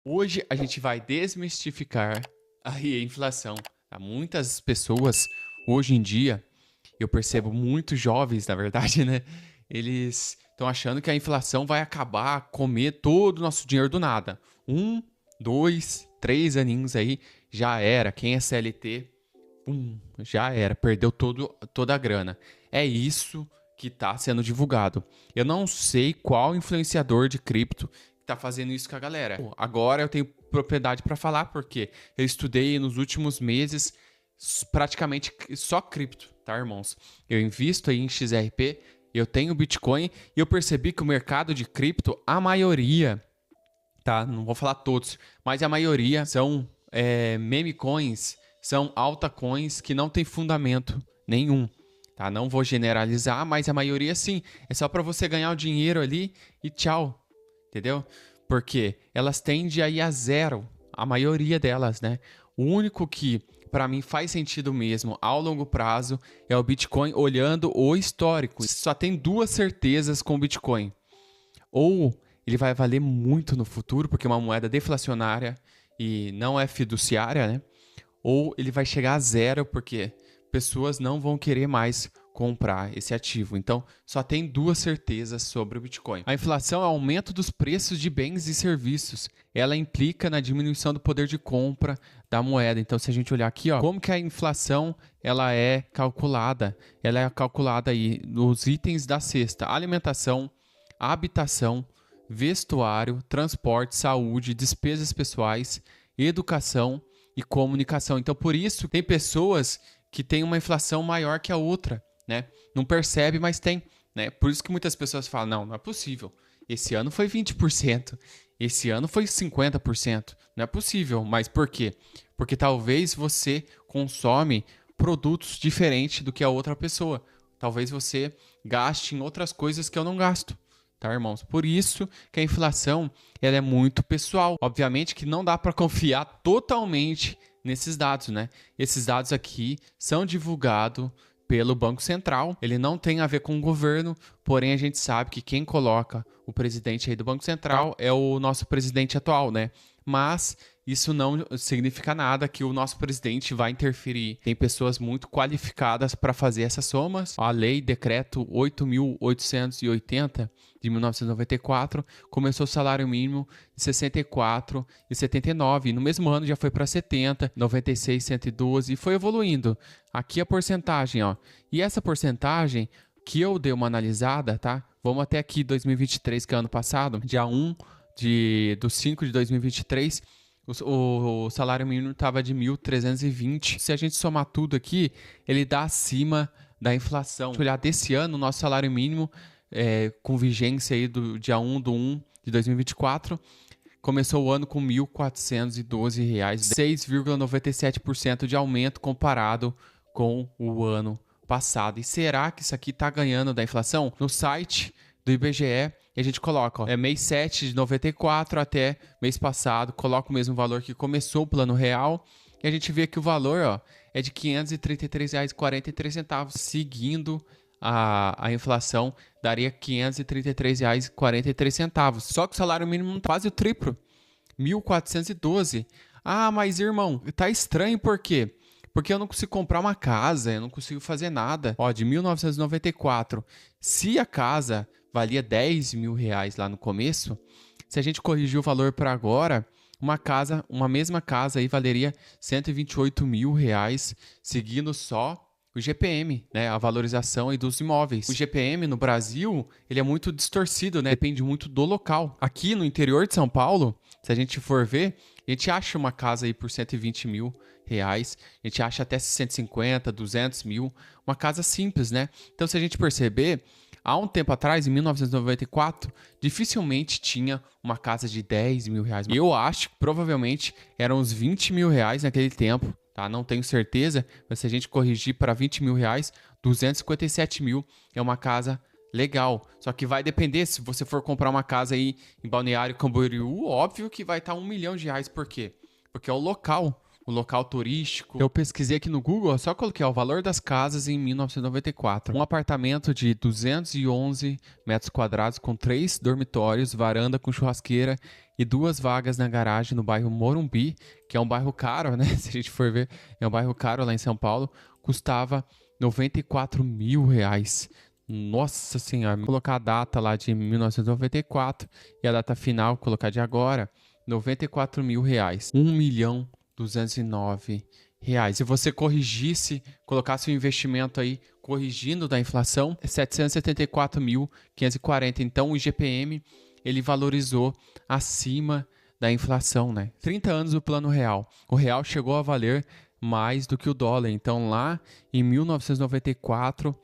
Hoje a gente vai desmistificar aí a inflação. Tá? Muitas pessoas, hoje em dia, eu percebo muitos jovens, na verdade, né? Eles estão achando que a inflação vai acabar, comer todo o nosso dinheiro do nada. 2, 3 aninhos aí, já era. Quem é CLT, já era. Perdeu toda a grana. É isso que está sendo divulgado. Eu não sei qual influenciador de cripto tá fazendo isso com a galera. Agora eu tenho propriedade para falar porque eu estudei nos últimos meses praticamente só cripto, tá, irmãos? Eu invisto aí em XRP, eu tenho Bitcoin e eu percebi que o mercado de cripto, a maioria, tá? Não vou falar todos, mas a maioria são meme coins, são altcoins que não tem fundamento nenhum. Tá? Não vou generalizar, mas a maioria sim. É só para você ganhar o dinheiro ali e tchau. Entendeu? Porque elas tendem a ir a zero, a maioria delas, né? O único que, para mim, faz sentido mesmo ao longo prazo é o Bitcoin olhando o histórico. Só tem duas certezas com o Bitcoin. Ou ele vai valer muito no futuro, porque é uma moeda deflacionária e não é fiduciária, né? Ou ele vai chegar a zero, porque pessoas não vão querer mais comprar esse ativo. Então, só tem duas certezas sobre o Bitcoin. A inflação é o aumento dos preços de bens e serviços. Ela implica na diminuição do poder de compra da moeda. Então, se a gente olhar aqui, ó, como que a inflação ela é calculada? Ela é calculada aí nos itens da cesta: alimentação, habitação, vestuário, transporte, saúde, despesas pessoais, educação e comunicação. Então, por isso, tem pessoas que têm uma inflação maior que a outra, né? Não percebe, mas tem, né? Por isso que muitas pessoas falam, não é possível. Esse ano foi 20%, esse ano foi 50%. Não é possível, mas por quê? Porque talvez você consome produtos diferentes do que a outra pessoa. Talvez você gaste em outras coisas que eu não gasto. Tá, irmãos? Por isso que a inflação ela é muito pessoal. Obviamente que não dá para confiar totalmente nesses dados, né? Esses dados aqui são divulgados pelo Banco Central. Ele não tem a ver com o governo, porém a gente sabe que quem coloca o presidente aí do Banco Central é o nosso presidente atual, né? Mas isso não significa nada que o nosso presidente vai interferir. Tem pessoas muito qualificadas para fazer essas somas. A lei decreto 8.880 de 1994 começou o salário mínimo de 64 e 79. E no mesmo ano já foi para 70, 96, 112 e foi evoluindo. Aqui a porcentagem, ó. E essa porcentagem que eu dei uma analisada, tá? Vamos até aqui 2023, que é ano passado, dia 1 do 5 de 2023, o salário mínimo estava de 1.320. Se a gente somar tudo aqui, ele dá acima da inflação. Se olhar desse ano, o nosso salário mínimo, com vigência aí do dia 1 de 1 de 2024, começou o ano com R$ 1.412, 6,97% de aumento comparado com o ano passado. E será que isso aqui está ganhando da inflação? No site do IBGE, a gente coloca, ó, mês 7 de 94 até mês passado, coloca o mesmo valor que começou o plano real, e a gente vê que o valor, ó, é de R$ 533,43, seguindo a inflação, daria R$ 533,43. Só que o salário mínimo tá quase o triplo, 1.412. Ah, mas irmão, tá estranho por quê? Porque eu não consigo comprar uma casa, eu não consigo fazer nada. Ó, de 1994, se a casa valia R$ 10 mil lá no começo, se a gente corrigir o valor para agora, uma mesma casa aí valeria R$ 128 mil, seguindo só o GPM, né, a valorização aí dos imóveis. O GPM no Brasil, ele é muito distorcido, né, depende muito do local. Aqui no interior de São Paulo, se a gente for ver, a gente acha uma casa aí por R$ 120 mil, a gente acha até 150, 200 mil, uma casa simples, né? Então, se a gente perceber, há um tempo atrás, em 1994, dificilmente tinha uma casa de R$ 10 mil. Eu acho que provavelmente eram uns R$ 20 mil naquele tempo, tá? Não tenho certeza, mas se a gente corrigir para R$ 20 mil, 257 mil é uma casa legal. Só que vai depender, se você for comprar uma casa aí em Balneário Camboriú, óbvio que vai estar R$ 1 milhão. Por quê? Porque é o local turístico. Eu pesquisei aqui no Google, só coloquei o valor das casas em 1994. Um apartamento de 211 metros quadrados com 3 dormitórios, varanda com churrasqueira e 2 vagas na garagem no bairro Morumbi, que é um bairro caro, né? Se a gente for ver, é um bairro caro lá em São Paulo, custava R$ 94 mil. Nossa senhora, colocar a data lá de 1994 e a data final, colocar de agora, R$ 94 mil, R$ 1.209. Se você corrigisse, colocasse o investimento aí, corrigindo da inflação, é 774.540. Então o IGPM, ele valorizou acima da inflação, né? 30 anos do Plano Real. O real chegou a valer mais do que o dólar. Então lá em 1994,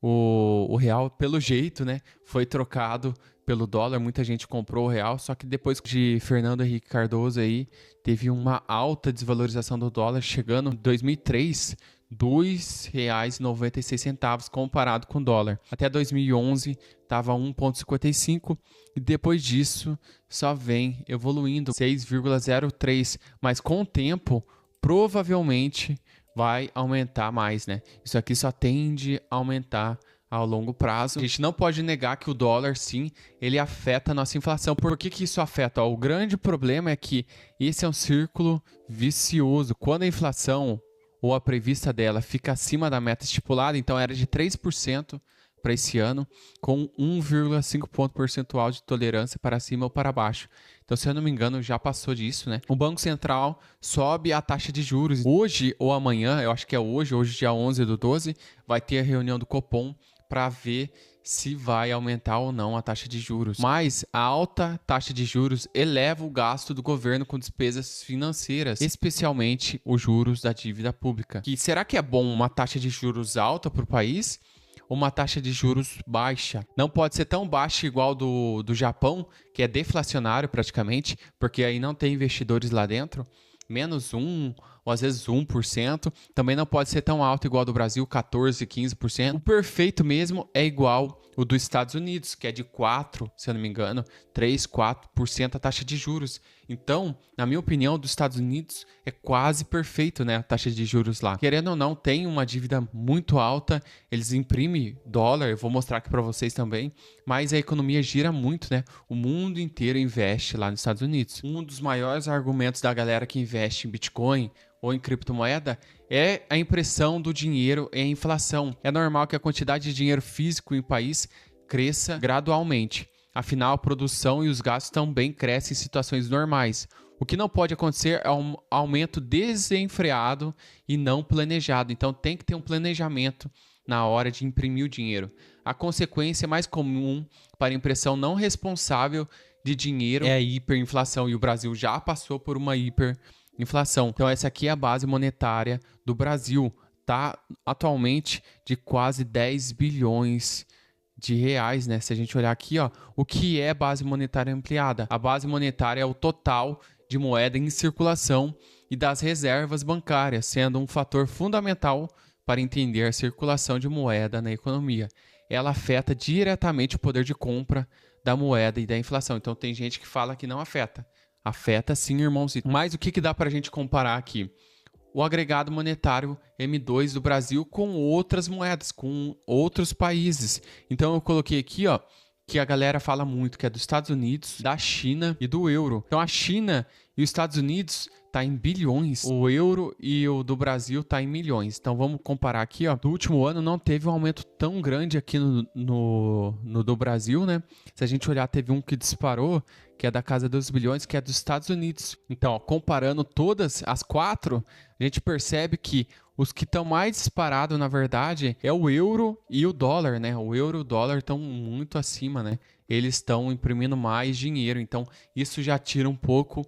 o real, pelo jeito, né, foi trocado pelo dólar. Muita gente comprou o real, só que depois de Fernando Henrique Cardoso aí, teve uma alta desvalorização do dólar, chegando em 2003, R$ 2,96 comparado com o dólar. Até 2011 estava 1,55 e depois disso só vem evoluindo 6,03, mas com o tempo provavelmente vai aumentar mais, né? Isso aqui só tende a aumentar ao longo prazo. A gente não pode negar que o dólar, sim, ele afeta a nossa inflação. Por que isso afeta? O grande problema é que esse é um círculo vicioso. Quando a inflação ou a prevista dela fica acima da meta estipulada, então era de 3% para esse ano, com 1,5 ponto percentual de tolerância para cima ou para baixo. Então, se eu não me engano, já passou disso, né? O Banco Central sobe a taxa de juros. Hoje ou amanhã, eu acho que é hoje dia 11/12, vai ter a reunião do Copom para ver se vai aumentar ou não a taxa de juros. Mas a alta taxa de juros eleva o gasto do governo com despesas financeiras, especialmente os juros da dívida pública. E será que é bom uma taxa de juros alta para o país? Uma taxa de juros baixa? Não pode ser tão baixa igual do Japão, que é deflacionário praticamente, porque aí não tem investidores lá dentro, menos 1% ou às vezes 1%. Também não pode ser tão alto igual do Brasil, 14%, 15%. O perfeito mesmo é igual o dos Estados Unidos, que é de 4%, se eu não me engano, 3%, 4% a taxa de juros. Então, na minha opinião, dos Estados Unidos é quase perfeito, né, a taxa de juros lá. Querendo ou não, tem uma dívida muito alta, eles imprimem dólar, eu vou mostrar aqui para vocês também, mas a economia gira muito, né? O mundo inteiro investe lá nos Estados Unidos. Um dos maiores argumentos da galera que investe em Bitcoin ou em criptomoeda é a impressão do dinheiro e a inflação. É normal que a quantidade de dinheiro físico em um país cresça gradualmente. Afinal, a produção e os gastos também crescem em situações normais. O que não pode acontecer é um aumento desenfreado e não planejado. Então, tem que ter um planejamento na hora de imprimir o dinheiro. A consequência mais comum para a impressão não responsável de dinheiro é a hiperinflação. E o Brasil já passou por uma hiperinflação. Então, essa aqui é a base monetária do Brasil. Está atualmente de quase 10 bilhões de reais, né? Se a gente olhar aqui, ó, o que é base monetária ampliada? A base monetária é o total de moeda em circulação e das reservas bancárias, sendo um fator fundamental para entender a circulação de moeda na economia. Ela afeta diretamente o poder de compra da moeda e da inflação. Então tem gente que fala que não afeta. Afeta sim, irmãozinho. Mas o que dá para a gente comparar aqui? O agregado monetário M2 do Brasil com outras moedas, com outros países. Então eu coloquei aqui, ó, que a galera fala muito, que é dos Estados Unidos, da China e do euro. Então a China e os Estados Unidos tá em bilhões, o euro e o do Brasil tá em milhões. Então vamos comparar aqui, ó. No último ano não teve um aumento tão grande aqui no do Brasil, né? Se a gente olhar, teve um que disparou, que é da casa dos bilhões, que é dos Estados Unidos. Então, ó, comparando todas as quatro, a gente percebe que os que estão mais disparados, na verdade, é o euro e o dólar, né? O euro e o dólar estão muito acima, né? Eles estão imprimindo mais dinheiro. Então, isso já tira um pouco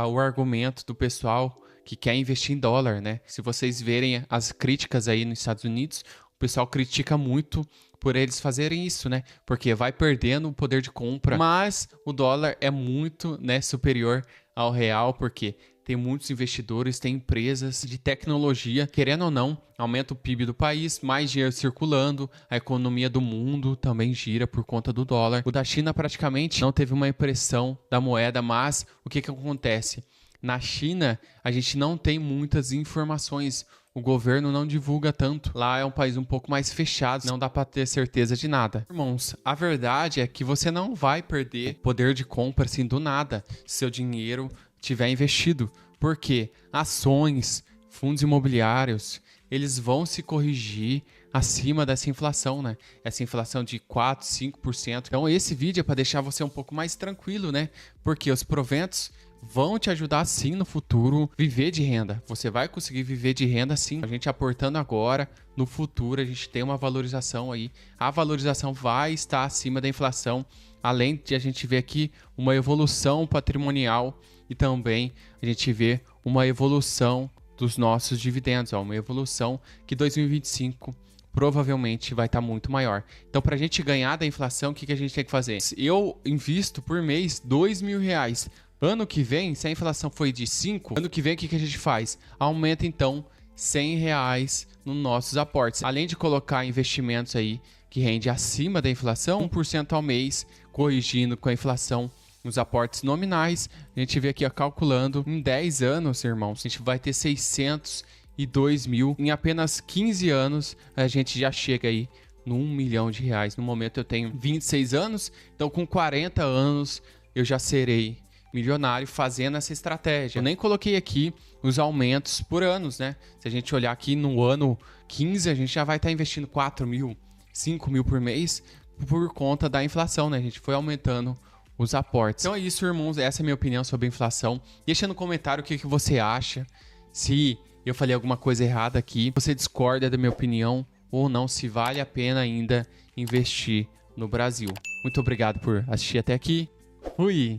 o argumento do pessoal que quer investir em dólar, né? Se vocês verem as críticas aí nos Estados Unidos, o pessoal critica muito por eles fazerem isso, né? Porque vai perdendo o poder de compra, mas o dólar é muito, né, superior ao real, porque tem muitos investidores, tem empresas de tecnologia, querendo ou não, aumenta o PIB do país, mais dinheiro circulando, a economia do mundo também gira por conta do dólar. O da China praticamente não teve uma impressão da moeda, mas o que acontece? Na China, a gente não tem muitas informações. o governo não divulga tanto. Lá é um país um pouco mais fechado, não dá para ter certeza de nada. Irmãos, a verdade é que você não vai perder poder de compra assim do nada se seu dinheiro tiver investido. Porque ações, fundos imobiliários, eles vão se corrigir acima dessa inflação, né? Essa inflação de 4, 5%. Então esse vídeo é para deixar você um pouco mais tranquilo, né? Porque os proventos vão te ajudar sim no futuro viver de renda. Você vai conseguir viver de renda sim. A gente aportando agora, no futuro a gente tem uma valorização aí. A valorização vai estar acima da inflação, além de a gente ver aqui uma evolução patrimonial e também a gente vê uma evolução dos nossos dividendos, uma evolução que 2025 provavelmente vai estar muito maior. Então, para a gente ganhar da inflação, o que a gente tem que fazer? Eu invisto por mês R$2.000. Ano que vem, se a inflação foi de 5, ano que vem o que a gente faz? Aumenta então R$100 nos nossos aportes. Além de colocar investimentos aí que rende acima da inflação, 1% ao mês, corrigindo com a inflação nos aportes nominais. A gente vê aqui, ó, calculando em 10 anos, irmãos, a gente vai ter 602 mil. Em apenas 15 anos, a gente já chega aí no R$1 milhão. No momento eu tenho 26 anos, então com 40 anos eu já serei milionário fazendo essa estratégia. Eu nem coloquei aqui os aumentos por anos, né? Se a gente olhar aqui no ano 15, a gente já vai estar investindo 4 mil, 5 mil por mês por conta da inflação, né? A gente foi aumentando os aportes. Então é isso, irmãos. Essa é a minha opinião sobre a inflação. Deixa no comentário o que você acha. Se eu falei alguma coisa errada aqui, você discorda da minha opinião ou não, se vale a pena ainda investir no Brasil. Muito obrigado por assistir até aqui. Fui!